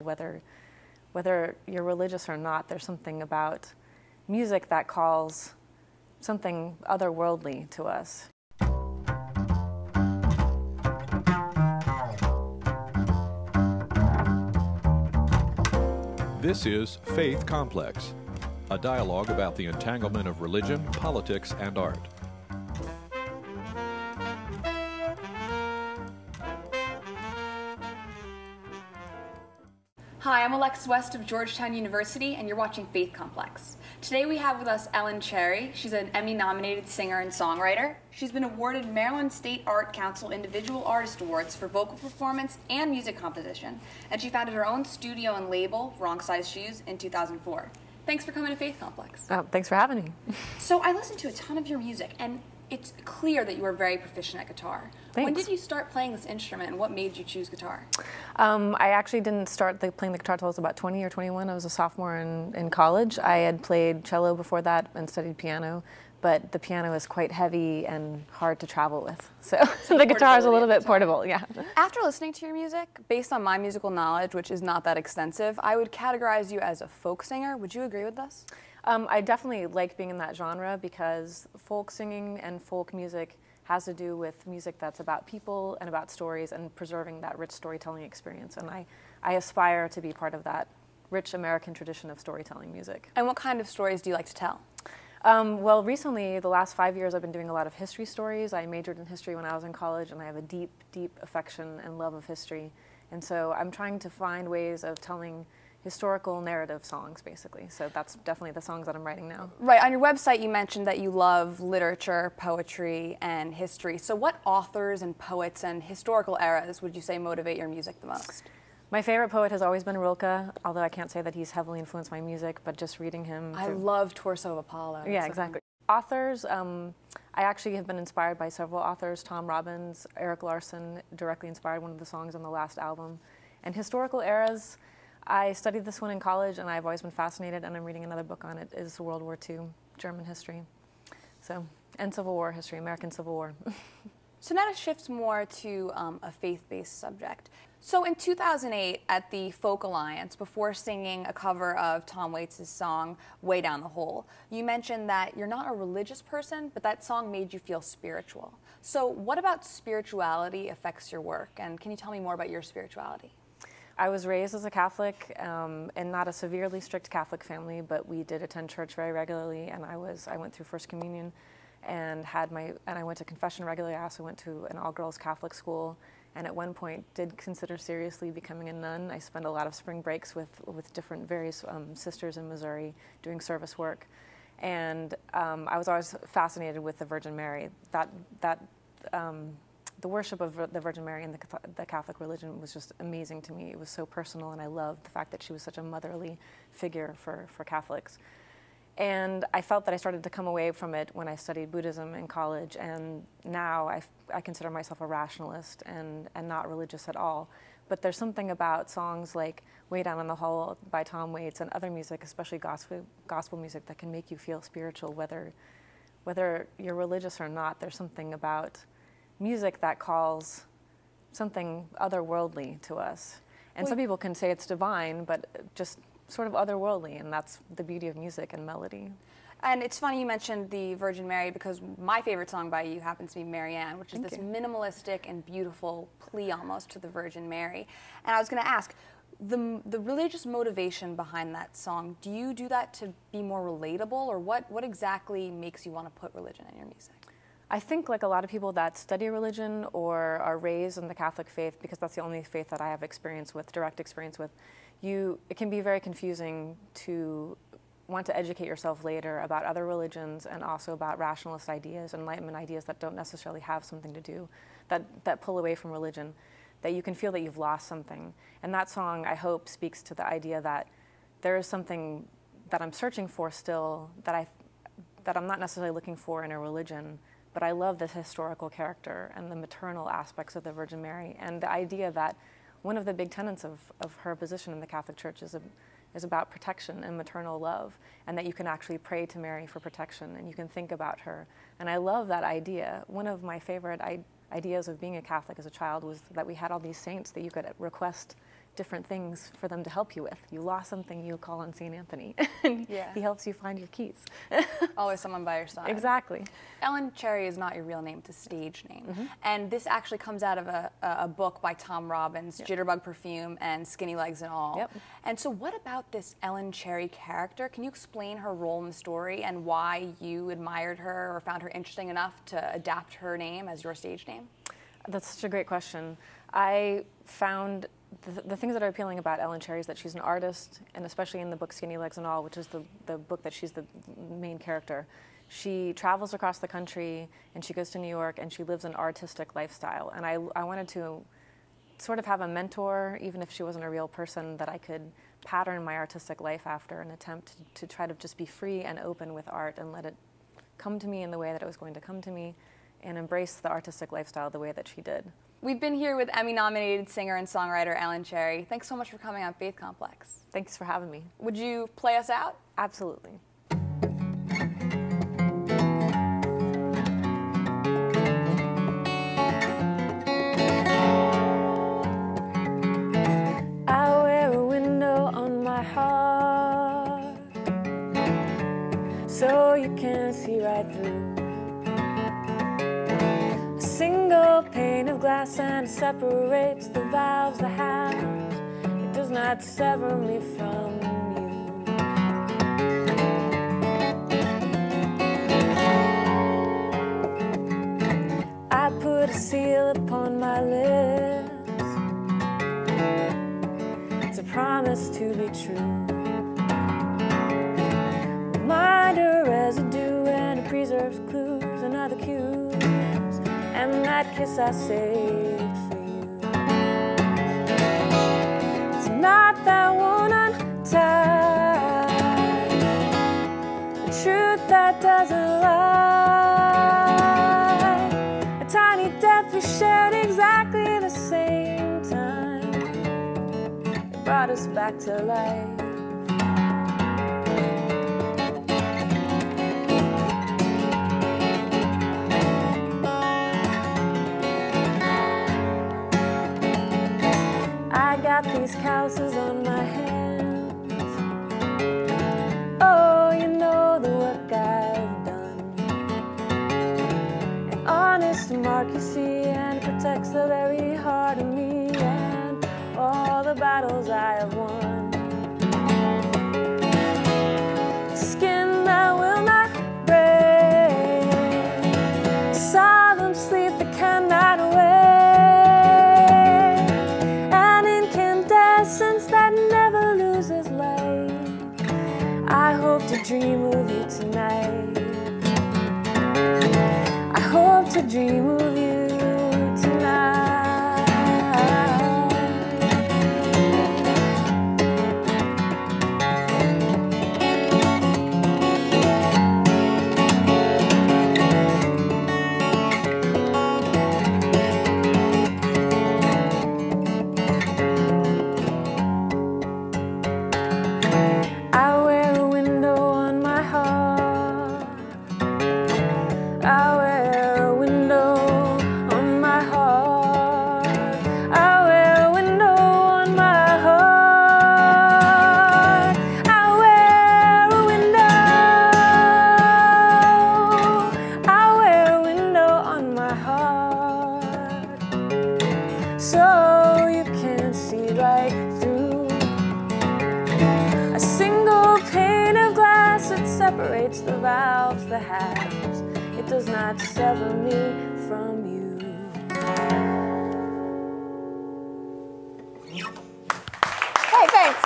Whether you're religious or not, there's something about music that calls something otherworldly to us. This is Faith Complex, a dialogue about the entanglement of religion, politics, and art. Hi, I'm Alexis West of Georgetown University, and you're watching Faith Complex. Today we have with us Ellen Cherry. She's an Emmy-nominated singer and songwriter. She's been awarded Maryland State Art Council Individual Artist Awards for vocal performance and music composition, and she founded her own studio and label, Wrong Size Shoes, in 2004. Thanks for coming to Faith Complex. Thanks for having me. So I listened to a ton of your music, and it's clear that you are very proficient at guitar. Thanks. When did you start playing this instrument, and what made you choose guitar? I actually didn't start playing the guitar until I was about 20 or 21. I was a sophomore in college. I had played cello before that and studied piano, but the piano is quite heavy and hard to travel with. So the guitar is a little bit portable, yeah. After listening to your music, based on my musical knowledge, which is not that extensive, I would categorize you as a folk singer. Would you agree with this? I definitely like being in that genre because folk singing and folk music has to do with music that's about people and about stories and preserving that rich storytelling experience. And I aspire to be part of that rich American tradition of storytelling music. And what kind of stories do you like to tell? Well, recently, the last 5 years, I've been doing a lot of history stories. I majored in history when I was in college, and I have a deep, deep affection and love of history. And so I'm trying to find ways of telling historical narrative songs, basically. So that's definitely the songs that I'm writing now. Right, on your website you mentioned that you love literature, poetry, and history. So what authors and poets and historical eras would you say motivate your music the most? My favorite poet has always been Rilke, although I can't say that he's heavily influenced my music, but just reading him. I love Torso of Apollo. Yeah, exactly. Authors, I actually have been inspired by several authors. Tom Robbins, Eric Larson directly inspired one of the songs on the last album. And historical eras, I studied this one in college, and I've always been fascinated, and I'm reading another book on it, is World War II, German history. So, and Civil War history, American Civil War. So now to shift more to a faith-based subject. So in 2008 at the Folk Alliance, before singing a cover of Tom Waits' song, Way Down the Hole, you mentioned that you're not a religious person, but that song made you feel spiritual. So what about spirituality affects your work, and can you tell me more about your spirituality? I was raised as a Catholic, in not a severely strict Catholic family, but we did attend church very regularly, and I went through First Communion and I went to confession regularly. I also went to an all-girls Catholic school, and at one point did consider seriously becoming a nun. I spent a lot of spring breaks with different various sisters in Missouri doing service work, and I was always fascinated with the Virgin Mary. The worship of the Virgin Mary in the Catholic religion was just amazing to me. It was so personal, and I loved the fact that she was such a motherly figure for Catholics. And I felt that I started to come away from it when I studied Buddhism in college, and now I consider myself a rationalist and not religious at all. But there's something about songs like Way Down in the Hole by Tom Waits and other music, especially gospel music, that can make you feel spiritual, whether you're religious or not. There's something about music that calls something otherworldly to us. And some people can say it's divine, but just sort of otherworldly, and that's the beauty of music and melody. And it's funny you mentioned the Virgin Mary, because my favorite song by you happens to be Marianne, which is this minimalistic and beautiful plea almost to the Virgin Mary. And I was going to ask, the religious motivation behind that song, do you do that to be more relatable, or what exactly makes you want to put religion in your music? I think, like a lot of people that study religion or are raised in the Catholic faith, because that's the only faith that I have direct experience with, it can be very confusing to want to educate yourself later about other religions and also about rationalist ideas, Enlightenment ideas that don't necessarily have something to do, that pull away from religion, that you can feel that you've lost something. And that song, I hope, speaks to the idea that there is something that I'm searching for still, that I'm not necessarily looking for in a religion, but I love this historical character and the maternal aspects of the Virgin Mary, and the idea that one of the big tenets of her position in the Catholic Church is about protection and maternal love, and that you can actually pray to Mary for protection and you can think about her. And I love that idea. One of my favorite ideas of being a Catholic as a child was that we had all these saints that you could request different things for them to help you with. You lost something, you call on St. Anthony, and Yeah. he helps you find your keys. Always someone by your side. Exactly. Ellen Cherry is not your real name, it's a stage name. And this actually comes out of a book by Tom Robbins, Jitterbug Perfume and Skinny Legs and All. Yep. And so what about this Ellen Cherry character? Can you explain her role in the story and why you admired her or found her interesting enough to adapt her name as your stage name? That's such a great question. I found the things that are appealing about Ellen Cherry is that she's an artist, and especially in the book Skinny Legs and All, which is the book that she's the main character. She travels across the country, and she goes to New York, and she lives an artistic lifestyle. And I wanted to sort of have a mentor, even if she wasn't a real person, that I could pattern my artistic life after, and attempt to try to just be free and open with art and let it come to me in the way that it was going to come to me, and embrace the artistic lifestyle the way that she did. We've been here with Emmy-nominated singer and songwriter Ellen Cherry. Thanks so much for coming on Faith Complex. Thanks for having me. Would you play us out? Absolutely. I wear a window on my heart, so you can see right through. A single pane of glass, and it separates the valves, the halves. It does not sever me from you. I put a seal upon my lips. It's a promise to be true. Reminder, residue, and it preserves clues and other cues. And that kiss I saved for you. It's not that one untied, the truth that doesn't lie. A tiny death we shared exactly the same time. It brought us back to life. I got these calluses on my hands. Oh, you know the work I've done. An honest mark, you see, and it protects the very heart of me and all the battles I have won. Skin that will not break, solemn sleep that cannot wait. That never loses light. I hope to dream of you tonight. I hope to dream of you tonight. So you can see right through. A single pane of glass, it separates the valves, the halves. It does not sever me from you. Hey, thanks.